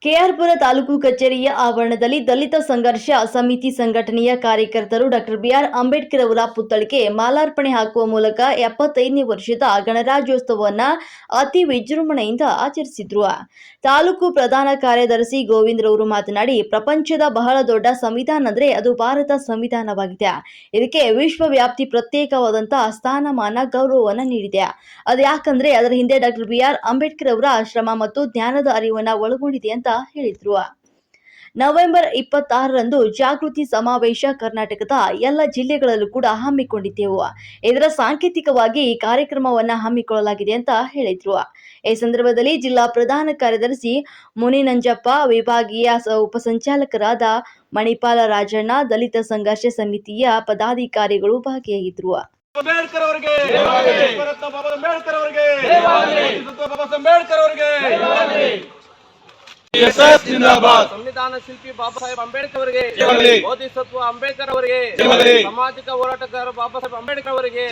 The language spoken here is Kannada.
ಕೆಆರ್ಪುರ ತಾಲೂಕು ಕಚೇರಿಯ ಆವರಣದಲ್ಲಿ ದಲಿತ ಸಂಘರ್ಷ ಸಮಿತಿ ಸಂಘಟನೆಯ ಕಾರ್ಯಕರ್ತರು ಡಾಕ್ಟರ್ ಬಿಆರ್ ಅಂಬೇಡ್ಕರ್ ಅವರ ಪುತ್ಥಳಿಗೆ ಮಾಲಾರ್ಪಣೆ ಹಾಕುವ ಮೂಲಕ 75ನೇ ವರ್ಷದ ಗಣರಾಜ್ಯೋತ್ಸವವನ್ನು ಅತಿ ವಿಜೃಂಭಣೆಯಿಂದ ಆಚರಿಸಿದ್ರು. ತಾಲೂಕು ಪ್ರಧಾನ ಕಾರ್ಯದರ್ಶಿ ಗೋವಿಂದ್ರವರು ಮಾತನಾಡಿ, ಪ್ರಪಂಚದ ಬಹಳ ದೊಡ್ಡ ಸಂವಿಧಾನ ಅಂದ್ರೆ ಅದು ಭಾರತ ಸಂವಿಧಾನವಾಗಿದೆ. ಇದಕ್ಕೆ ವಿಶ್ವವ್ಯಾಪ್ತಿ ಪ್ರತ್ಯೇಕವಾದಂತಹ ಸ್ಥಾನಮಾನ ಗೌರವವನ್ನು ನೀಡಿದೆ. ಅದು ಯಾಕಂದ್ರೆ ಅದರ ಹಿಂದೆ ಡಾಕ್ಟರ್ ಬಿಆರ್ ಅಂಬೇಡ್ಕರ್ ಅವರ ಶ್ರಮ ಮತ್ತು ಜ್ಞಾನದ ಅರಿವನ್ನು ಒಳಗೊಂಡಿದೆ ಅಂತ ಹೇಳಿದ್ರು. ನವೆಂಬರ್ 26ರಂದು ಜಾಗೃತಿ ಸಮಾವೇಶ ಕರ್ನಾಟಕದ ಎಲ್ಲ ಜಿಲ್ಲೆಗಳಲ್ಲೂ ಕೂಡ ಹಮ್ಮಿಕೊಂಡಿದ್ದೆವು. ಇದರ ಸಾಂಕೇತಿಕವಾಗಿ ಈ ಕಾರ್ಯಕ್ರಮವನ್ನು ಹಮ್ಮಿಕೊಳ್ಳಲಾಗಿದೆ ಅಂತ ಹೇಳಿದ್ರು. ಈ ಸಂದರ್ಭದಲ್ಲಿ ಜಿಲ್ಲಾ ಪ್ರಧಾನ ಕಾರ್ಯದರ್ಶಿ ಮುನಿನಂಜಪ್ಪ, ವಿಭಾಗೀಯ ಉಪಸಂಚಾಲಕರಾದ ಮಣಿಪಾಲ ರಾಜಣ್ಣ, ದಲಿತ ಸಂಘರ್ಷ ಸಮಿತಿಯ ಪದಾಧಿಕಾರಿಗಳು ಭಾಗಿಯಾಗಿದ್ದರು. ಅಂಬೇಡ್ಕರ್ ಅವರಿಗೆ ಅಂಬೇಡ್ಕರ್ ಅವರಿಗೆ ಅಂಬೇಡ್ಕರ್ ಅವರಿಗೆ ಸಂವಿಧಾನ ಶಿಲ್ಪಿ ಬಾಬಾ ಸಾಹೇಬ್ ಅಂಬೇಡ್ಕರ್ ಅವರಿಗೆ, ಬೋಧಿಸತ್ವ ಅಂಬೇಡ್ಕರ್ ಅವರಿಗೆ, ಸಾಮಾಜಿಕ ಹೋರಾಟಗಾರ ಬಾಬಾ ಸಾಹೇಬ್ ಅಂಬೇಡ್ಕರ್ ಅವರಿಗೆ.